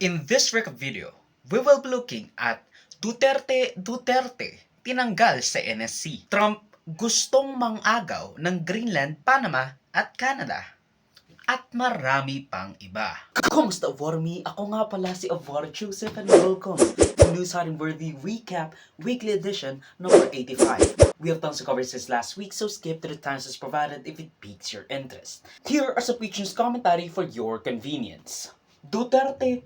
In this recap video, we will be looking at Duterte tinanggal sa NSC. Trump gustong mangagaw ng Greenland, Panama at Canada. At marami pang iba. Kumusta Avormi? Ako nga pala si Avor Joseph and welcome to News Worthy Recap Weekly Edition number 85. We have tons to cover since last week, so skip to the times as provided if it piques your interest. Here are some pictures commentary for your convenience. Duterte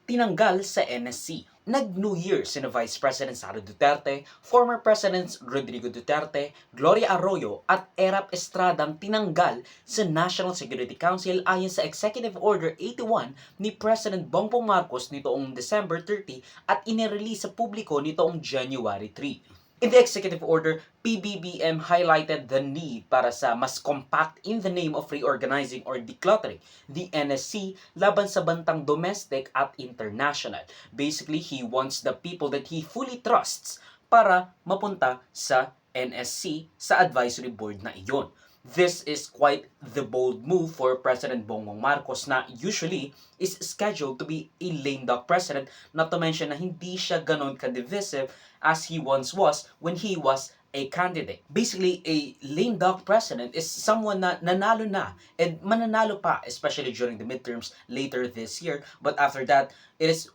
tinanggal sa NSC. Nag-New Year sina Vice President Sara Duterte, former Presidents Rodrigo Duterte, Gloria Arroyo at Erap Estradang tinanggal sa National Security Council ayon sa Executive Order 81 ni President Bongbong Marcos nitoong December 30 at inirelease sa publiko nitoong January 3. In the executive order, PBBM highlighted the need para sa mas compact in the name of reorganizing or decluttering the NSC laban sa bantang domestic at international. Basically, he wants the people that he fully trusts para mapunta sa NSC sa advisory board na iyon. This is quite the bold move for President Bongbong Marcos na usually is scheduled to be a lame duck president, not to mention na hindi siya ganon ka-divisive as he once was when he was a candidate. Basically, a lame duck president is someone na nanalo na and mananalo pa, especially during the midterms later this year. But after that, it is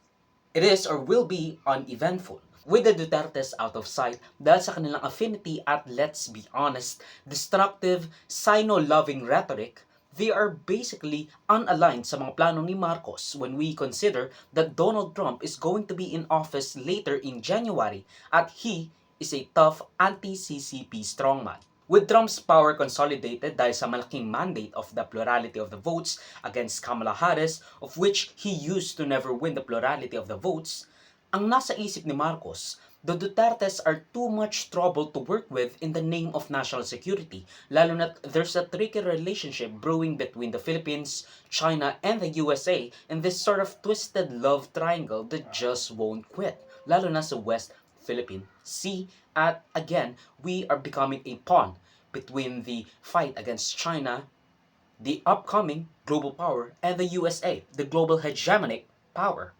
or will be uneventful. With the Dutertes out of sight dahil sa kanilang affinity at, let's be honest, destructive, Sino-loving rhetoric, they are basically unaligned sa mga plano ni Marcos when we consider that Donald Trump is going to be in office later in January at he is a tough anti-CCP strongman. With Trump's power consolidated dahil sa malaking mandate of the plurality of the votes against Kamala Harris, of which he used to never win the plurality of the votes, ang nasa isip ni Marcos, the Dutertes are too much trouble to work with in the name of national security, lalo na there's a tricky relationship brewing between the Philippines, China, and the USA in this sort of twisted love triangle that just won't quit, lalo na sa West Philippine Sea. At again, we are becoming a pawn between the fight against China, the upcoming global power, and the USA, the global hegemonic power.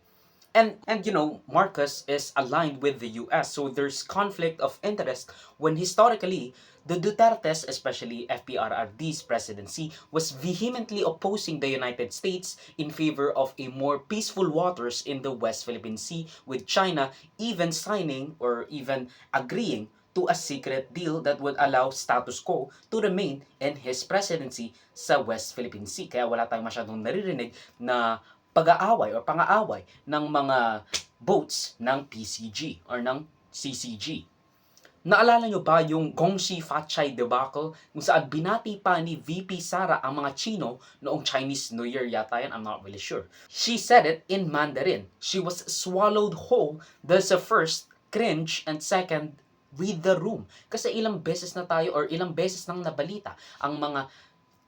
And you know, Marcos is aligned with the US, so there's conflict of interest when historically the Dutertes, especially FPRRD's presidency, was vehemently opposing the United States in favor of a more peaceful waters in the West Philippine Sea, with China even signing or even agreeing to a secret deal that would allow status quo to remain in his presidency sa West Philippine Sea. Kaya wala tayong masyadong naririnig na pag-aaway o pang-aaway ng mga boats ng PCG or ng CCG. Naalala nyo ba yung Gongxi Fatchay debacle kung saan binati pa ni VP Sara ang mga Chino noong Chinese New Year yata yan? I'm not really sure. She said it in Mandarin. She was swallowed whole dahil sa first, cringe, and second, read the room. Kasi ilang beses na tayo or ilang beses nang nabalita ang mga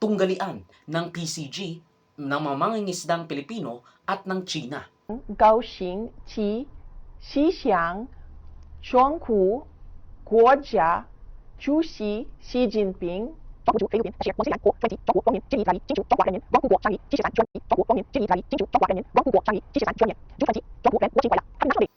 tunggalian ng PCG ng mga mangingisdang Pilipino at ng China. 高行其西想全国国家主席习近平中国驻菲律宾大使王希然国专辑中国光明致力来金主中华人民光复国倡议七十三专辑中国光明致力来金主中华人民光复国倡议七十三专辑就专辑中国人我情怀了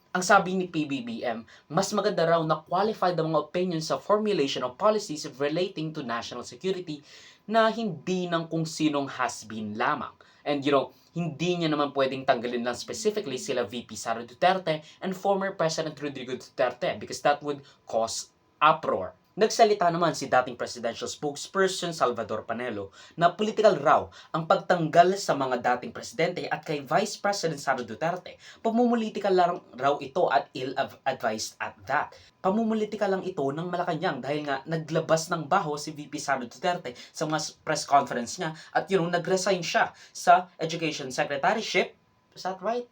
Ang sabi ni PBBM, mas maganda raw na qualified ang mga opinions sa formulation of policies relating to national security na hindi ng kung sinong has-been lamang. And you know, hindi niya naman pwedeng tanggalin lang specifically sila VP Sara Duterte and former President Rodrigo Duterte because that would cause uproar. Nagsalita naman si dating presidential spokesperson Salvador Panelo na political raw ang pagtanggal sa mga dating presidente at kay Vice President Sara Duterte. Pamumulitika lang raw ito at ill-advised at that. Pamumulitika lang ito ng Malacanang dahil nga naglabas ng baho si VP Sara Duterte sa mga press conference niya at yun, nag-resign siya sa Education Secretaryship. Is that right?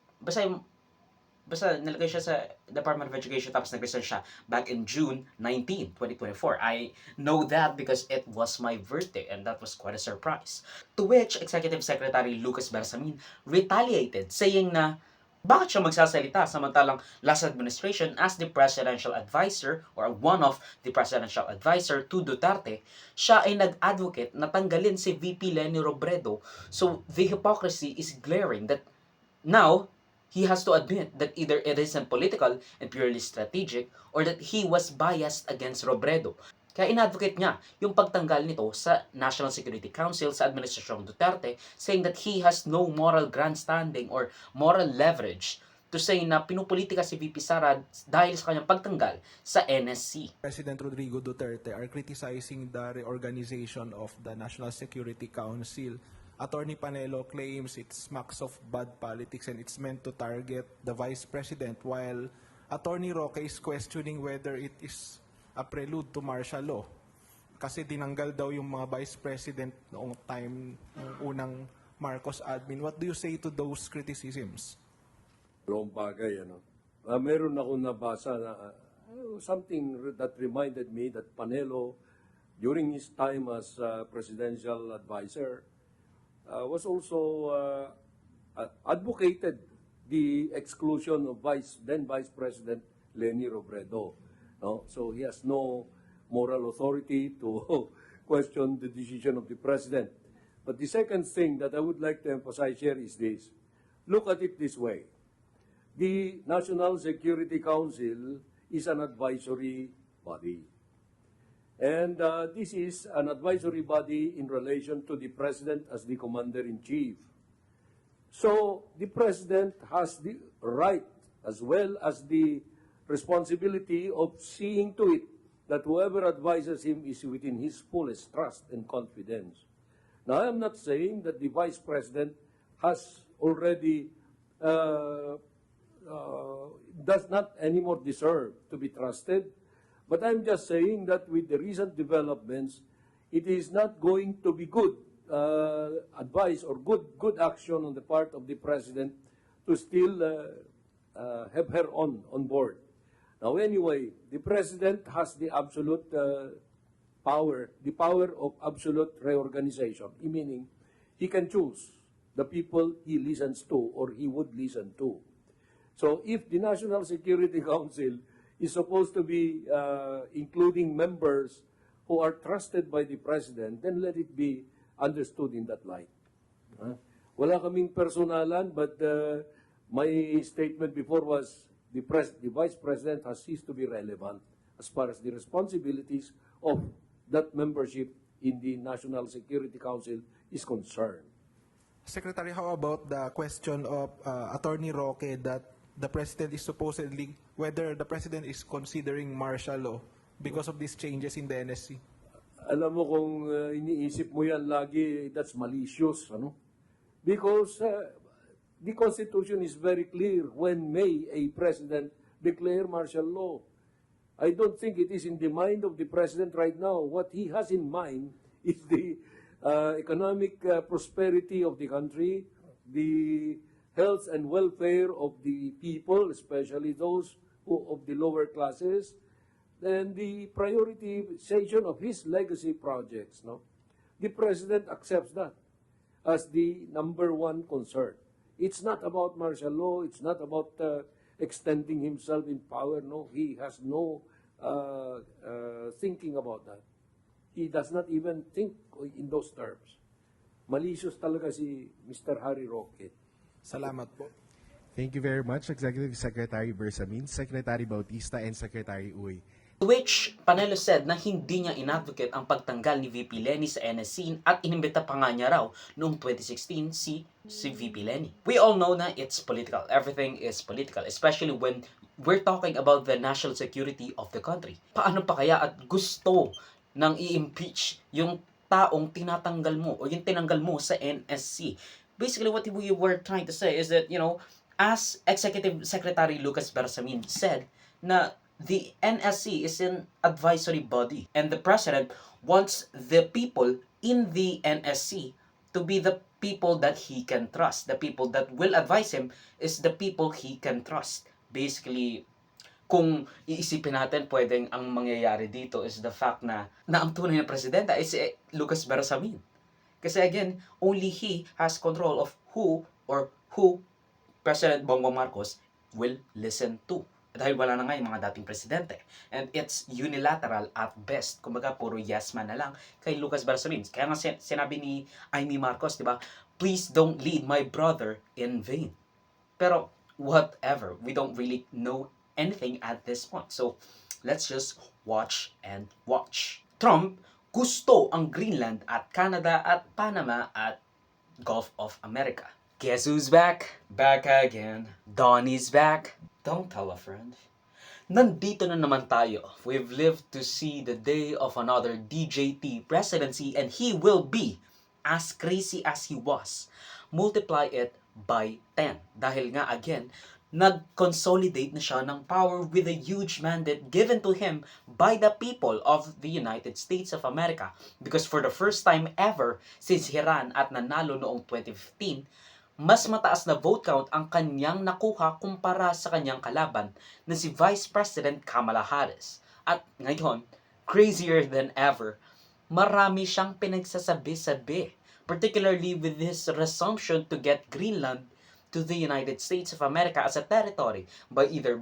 Basta nilagay siya sa Department of Education tapos nag-resign siya back in June 19, 2024. I know that because it was my birthday and that was quite a surprise. To which Executive Secretary Lucas Bersamin retaliated saying na bakit siya magsasalita samantalang last administration as the presidential advisor or one of the presidential advisor to Duterte, siya ay nag-advocate na tanggalin si VP Leni Robredo. So the hypocrisy is glaring that Now, he has to admit that either it isn't political and purely strategic or that he was biased against Robredo. Kaya inadvocate niya yung pagtanggal nito sa National Security Council sa Administrasyong Duterte, saying that he has no moral grandstanding or moral leverage to say na pinupolitika si VP Sara dahil sa kanyang pagtanggal sa NSC. President Rodrigo Duterte are criticizing the reorganization of the National Security Council. Attorney Panelo claims it smacks of bad politics and it's meant to target the Vice President, while Attorney Roque is questioning whether it is a prelude to martial law. Kasi dinanggal daw yung mga Vice President noong time ng unang Marcos admin. What do you say to those criticisms? Dalawang bagay, ano. Meron akong nabasa na something that reminded me that Panelo, during his time as presidential advisor, was also advocated the exclusion of then Vice President Leni Robredo. No? So he has no moral authority to question the decision of the president. But the second thing that I would like to emphasize here is this. Look at it this way. The National Security Council is an advisory body. And this is an advisory body in relation to the President as the Commander-in-Chief. So the President has the right as well as the responsibility of seeing to it that whoever advises him is within his fullest trust and confidence. Now, I am not saying that the Vice President has already does not anymore deserve to be trusted. But I'm just saying that with the recent developments, it is not going to be good advice or good action on the part of the President to still have her on board. Now anyway, the President has the absolute power, the power of absolute reorganization, meaning he can choose the people he listens to or he would listen to. So if the National Security Council is supposed to be including members who are trusted by the President, then let it be understood in that light. Wala kaming personalan, but my statement before was the Vice President has ceased to be relevant as far as the responsibilities of that membership in the National Security Council is concerned. Secretary, how about the question of Attorney Roque that the President is supposedly, whether the President is considering martial law because of these changes in the NSC? Alam mo kung iniisip mo yan lagi, that's malicious, ano? Because the Constitution is very clear when may a President declare martial law. I don't think it is in the mind of the President right now. What he has in mind is the economic prosperity of the country, the health and welfare of the people, especially those of the lower classes, and the prioritization of his legacy projects. No? The President accepts that as the number one concern. It's not about martial law. It's not about extending himself in power. No, he has no thinking about that. He does not even think in those terms. Malicious talaga si Mr. Harry Roque. Salamat po. Thank you very much, Executive Secretary Bersamin, Secretary Bautista, and Secretary Uy. Which Panelo said na hindi niya inadvocate ang pagtanggal ni VP Leni sa NSC at inimbita pa nga niya raw noong 2016 si VP Leni. We all know na it's political. Everything is political, especially when we're talking about the national security of the country. Paano pa kaya at gusto nang i-impeach yung taong tinatanggal mo o yung tinanggal mo sa NSC? Basically, what we were trying to say is that, as Executive Secretary Lucas Bersamin said, na the NSC is an advisory body and the President wants the people in the NSC to be the people that he can trust. The people that will advise him is the people he can trust. Basically, kung iisipin natin, pwedeng ang mangyayari dito is the fact na ang tunay na presidente ay si Lucas Bersamin. Kasi again, only he has control of who President Bongbong Marcos will listen to. Dahil wala na nga yung mga dating presidente. And it's unilateral at best. Kumbaga, puro yes man na lang kay Lucas Bersamin. Kaya nga sinabi ni Amy Marcos, di ba? Please don't lead my brother in vain. Pero whatever, we don't really know anything at this point. So let's just watch and watch. Trump gusto ang Greenland at Canada at Panama at Gulf of America. Guess who's back? Back again. Donnie's back. Don't tell a friend. Nandito na naman tayo. We've lived to see the day of another DJT presidency and he will be as crazy as he was. Multiply it by 10. Dahil nga again, nag-consolidate na siya ng power with a huge mandate given to him by the people of the United States of America. Because for the first time ever since he ran at nanalo noong 2015, mas mataas na vote count ang kanyang nakuha kumpara sa kanyang kalaban na si Vice President Kamala Harris. At ngayon, crazier than ever, marami siyang pinagsasabi-sabi, particularly with his resumption to get Greenland to the United States of America as a territory by either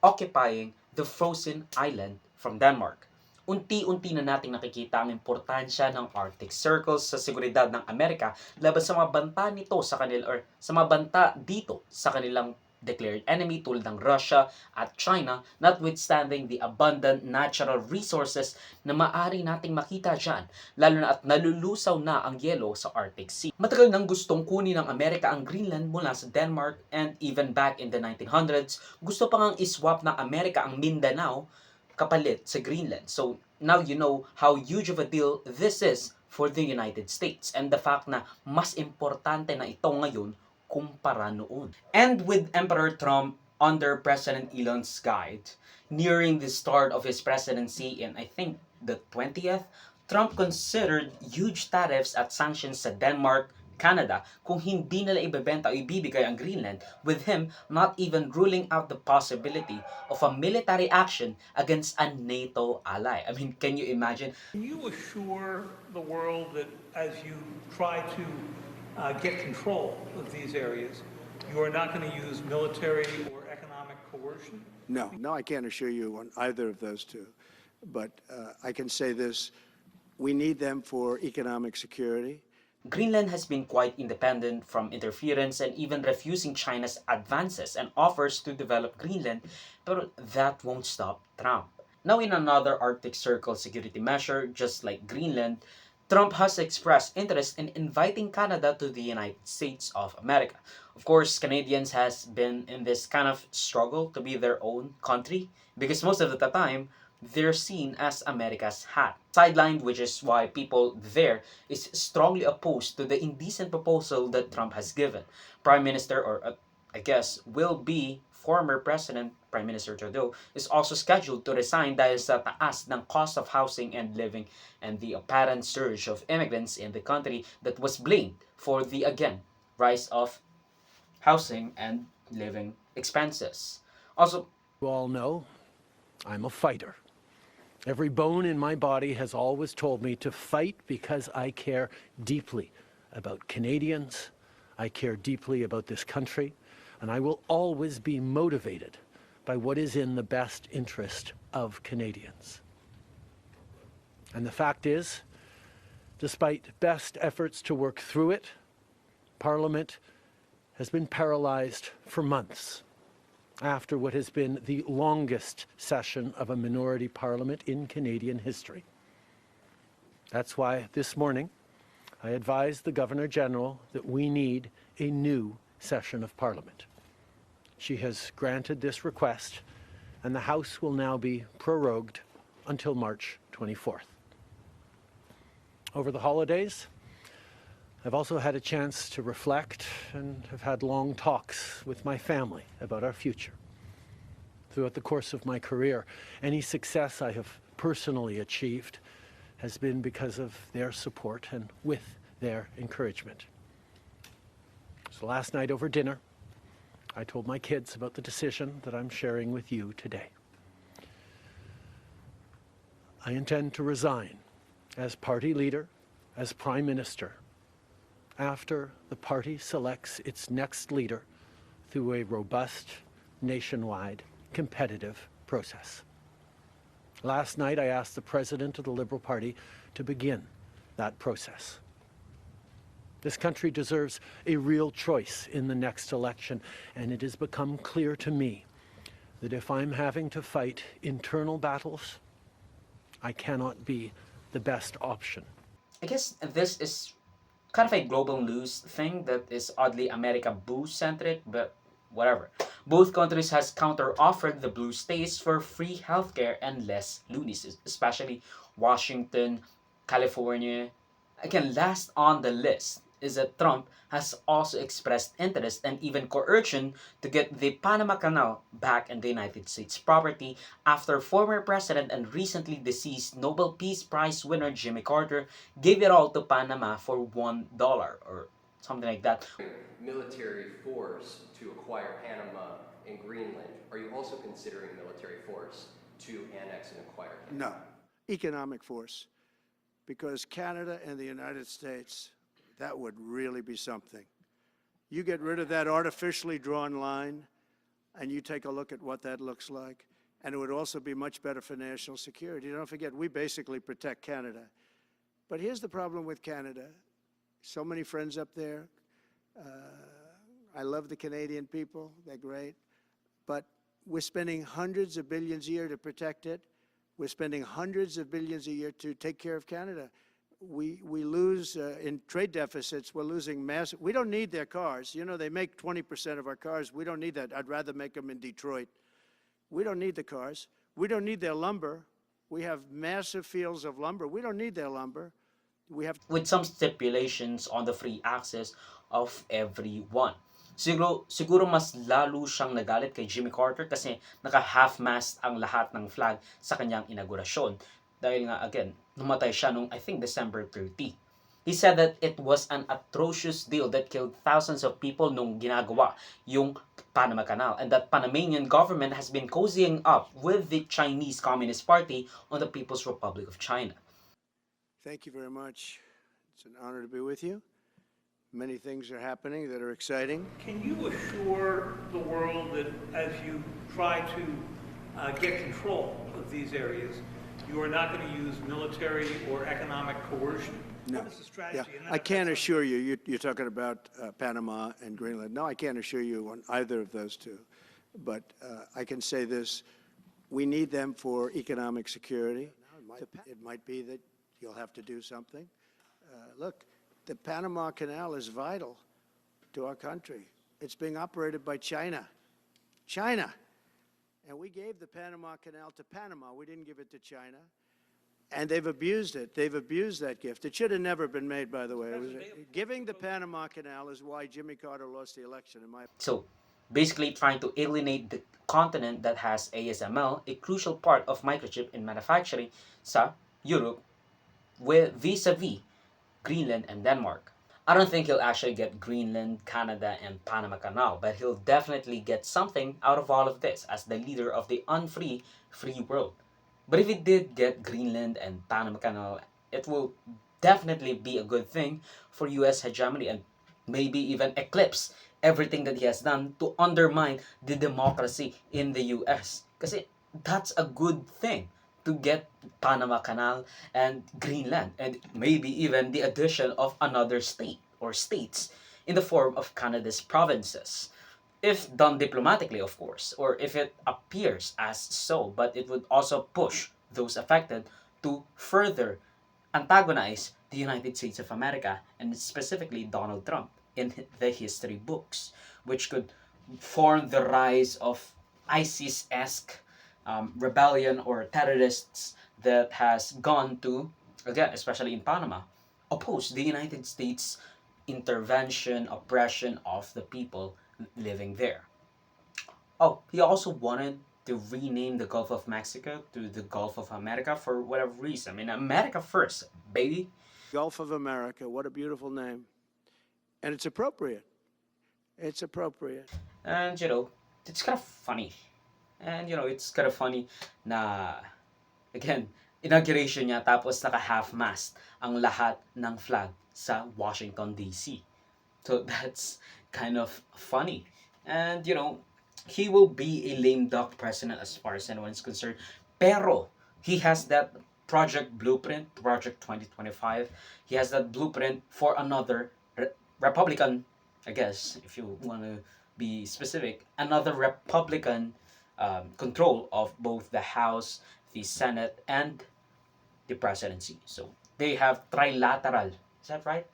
occupying the frozen island from Denmark. Unti-unti na nating nakikita ang importansya ng Arctic Circle sa seguridad ng Amerika laban sa mga banta nito sa kanila or sa mga banta dito sa kanilang declared enemy tulad ng Russia at China, notwithstanding the abundant natural resources na maaari nating makita dyan, lalo na at nalulusaw na ang yelo sa Arctic Sea. Matagal nang gustong kunin ng Amerika ang Greenland mula sa Denmark and even back in the 1900s, gusto pa ngang iswap ng Amerika ang Mindanao kapalit sa Greenland. So now you know how huge of a deal this is for the United States and the fact na mas importante na ito ngayon kumpara noon. And with Emperor Trump under President Elon's guide, nearing the start of his presidency in I think the 20th, Trump considered huge tariffs at sanctions sa Denmark, Canada kung hindi nila ibebenta o ibibigay ang Greenland, with him not even ruling out the possibility of a military action against a NATO ally. I mean, can you imagine? Can you assure the world that as you try to get control of these areas, you are not going to use military or economic coercion? No, I can't assure you on either of those two. But I can say this, we need them for economic security. Greenland has been quite independent from interference and even refusing China's advances and offers to develop Greenland, but that won't stop Trump. Now in another Arctic Circle security measure, just like Greenland, Trump has expressed interest in inviting Canada to the United States of America. Of course, Canadians has been in this kind of struggle to be their own country because most of the time, they're seen as America's hat. Sidelined, which is why people there is strongly opposed to the indecent proposal that Trump has given. Prime Minister, or I guess, will be former President, Prime Minister Trudeau, is also scheduled to resign dahil sa taas ng cost of housing and living and the apparent surge of immigrants in the country that was blamed for the, again, rise of housing and living expenses. Also, you all know I'm a fighter. Every bone in my body has always told me to fight because I care deeply about Canadians, I care deeply about this country, and I will always be motivated by what is in the best interest of Canadians. And the fact is, despite best efforts to work through it, Parliament has been paralyzed for months after what has been the longest session of a minority parliament in Canadian history. That's why this morning I advised the Governor-General that we need a new session of Parliament. She has granted this request, and the House will now be prorogued until March 24th. Over the holidays, I've also had a chance to reflect and have had long talks with my family about our future. Throughout the course of my career, any success I have personally achieved has been because of their support and with their encouragement. So last night over dinner, I told my kids about the decision that I'm sharing with you today. I intend to resign as party leader, as Prime Minister, after the party selects its next leader through a robust, nationwide, competitive process. Last night, I asked the President of the Liberal Party to begin that process. This country deserves a real choice in the next election, and it has become clear to me that if I'm having to fight internal battles, I cannot be the best option. I guess this is kind of a global news thing that is oddly America Blue centric, but whatever. Both countries has counter-offered the blue states for free healthcare and less loonies, especially Washington, California. Again, last on the list is that Trump has also expressed interest and even coercion to get the Panama Canal back in the United States property after former president and recently deceased Nobel Peace Prize winner Jimmy Carter gave it all to Panama for $1 or something like that. Military force to acquire Panama and Greenland. Are you also considering military force to annex and acquire Canada? No, economic force, because Canada and the United States, that would really be something. You get rid of that artificially drawn line, and you take a look at what that looks like, and it would also be much better for national security. Don't forget, we basically protect Canada. But here's the problem with Canada. So many friends up there. I love the Canadian people. They're great. But we're spending hundreds of billions a year to protect it. We're spending hundreds of billions a year to take care of Canada. We lose in trade deficits. We're losing massive. We don't need their cars. You know, they make 20% of our cars. We don't need that. I'd rather make them in Detroit. We don't need the cars. We don't need their lumber. We have massive fields of lumber. We don't need their lumber. We have With some stipulations on the free access of everyone. Siguro mas lalo siyang nagalit kay Jimmy Carter kasi naka-half-mast ang lahat ng flag sa kanyang inaugurasyon. Dahil nga, again, namatay siya noong, I think, December 30. He said that it was an atrocious deal that killed thousands of people nung ginagawa yung Panama Canal, and that Panamanian government has been cozying up with the Chinese Communist Party on the People's Republic of China. Thank you very much. It's an honor to be with you. Many things are happening that are exciting. Can you assure the world that as you try to get control of these areas, you are not going to use military or economic coercion? No. What is the strategy? Yeah, And I then can't that's- assure you, you're talking about Panama and Greenland. No, I can't assure you on either of those two. But I can say this, we need them for economic security. It might be that you'll have to do something. Look, the Panama Canal is vital to our country. It's being operated by China. China. And we gave the Panama Canal to Panama. We didn't give it to China. And they've abused it. They've abused that gift. It should have never been made, by the way. Giving the Panama Canal is why Jimmy Carter lost the election, in my So, basically trying to alienate the continent that has ASML, a crucial part of microchip in manufacturing sa Europe, with vis-a-vis Greenland and Denmark. I don't think he'll actually get Greenland, Canada, and Panama Canal, but he'll definitely get something out of all of this as the leader of the unfree, free world. But if he did get Greenland and Panama Canal, it will definitely be a good thing for US hegemony and maybe even eclipse everything that he has done to undermine the democracy in the US. Kasi that's a good thing to get Panama Canal and Greenland and maybe even the addition of another state or states in the form of Canada's provinces. If done diplomatically, of course, or if it appears as so, but it would also push those affected to further antagonize the United States of America and specifically Donald Trump in the history books, which could form the rise of ISIS-esque rebellion or terrorists that has gone to, again, especially in Panama, oppose the United States intervention, oppression of the people living there. Oh, he also wanted to rename the Gulf of Mexico to the Gulf of America for whatever reason. I mean, America first, baby. Gulf of America. What a beautiful name. And it's appropriate. It's appropriate. And, it's kind of funny. And, it's kind of funny na, again, inauguration niya tapos naka-half-mast ang lahat ng flag sa Washington, D.C. So, that's kind of funny. And, he will be a lame duck president as far as anyone is concerned. Pero, he has that project blueprint, Project 2025. He has that blueprint for another Republican, I guess, if you want to be specific, another Republican control of both the House, the Senate, and the presidency. So they have trilateral. Is that right?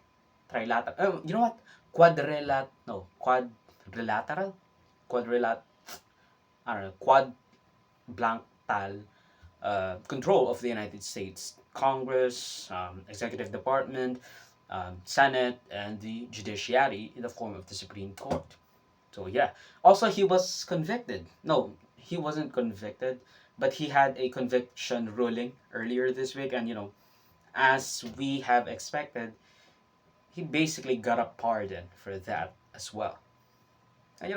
Trilateral. Oh, you know what? Quadrilateral? Quadrilat. I don't know. Quad blank tal control of the United States Congress, executive department, Senate, and the judiciary in the form of the Supreme Court. So yeah. Also, he was convicted. No, he wasn't convicted, but he had a conviction ruling earlier this week, and as we have expected, he basically got a pardon for that as well. And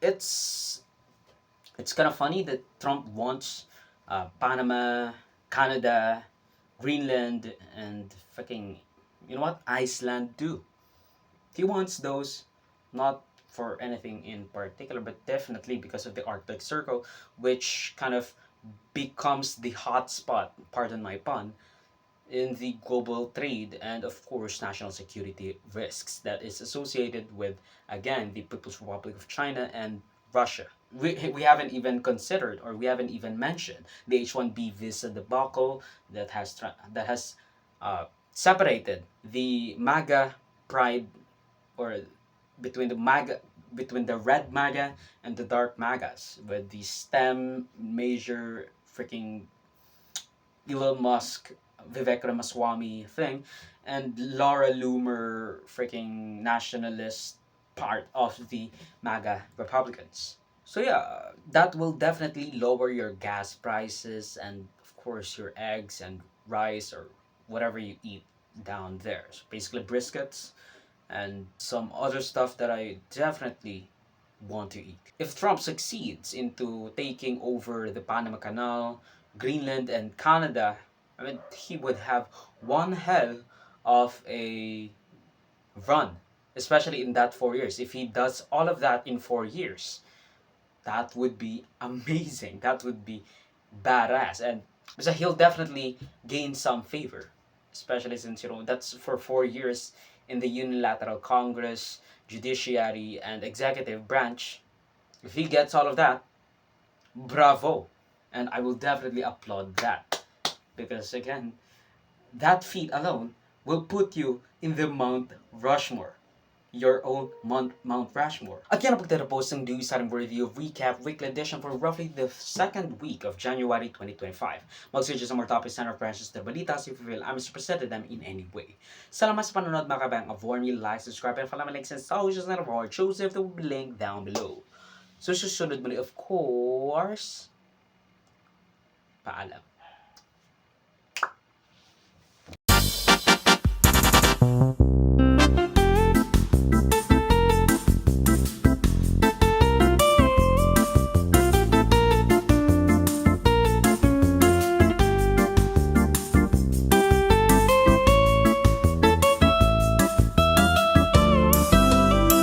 it's it's kind of funny that Trump wants Panama, Canada, Greenland, and fucking, Iceland too. He wants those not for anything in particular, but definitely because of the Arctic Circle, which kind of becomes the hot spot, pardon my pun, in the global trade and, of course, national security risks that is associated with, again, the People's Republic of China and Russia. We haven't even considered, or we haven't even mentioned, the H-1B visa debacle that has separated the MAGA pride, or between the red MAGA and the dark MAGAs, with the STEM major freaking Elon Musk, Vivek Ramaswamy thing, and Laura Loomer freaking nationalist part of the MAGA Republicans. So yeah, that will definitely lower your gas prices and, of course, your eggs and rice or whatever you eat down there. So basically briskets and some other stuff that I definitely want to eat. If Trump succeeds into taking over the Panama Canal, Greenland, and Canada, I mean, he would have one hell of a run, especially in that 4 years. If he does all of that in 4 years, that would be amazing. That would be badass. And so he'll definitely gain some favor, especially since, that's for 4 years in the unilateral Congress, judiciary, and executive branch. If he gets all of that, bravo. And I will definitely applaud that. Because again, that feat alone will put you in the Mount Rushmore. Your own Mount Rushmore. At yan ang pagtatapos ng News Item Review Recap Weekly Edition for roughly the second week of January 2025. Mag-search sa more topics and references na balita if you feel I misrepresented them in any way. Salamat sa panonood mga kabayang. Avoid me, like, subscribe, and follow my links and socials na reward shows if they will be linked down below. So susunod muli, of course, paalam.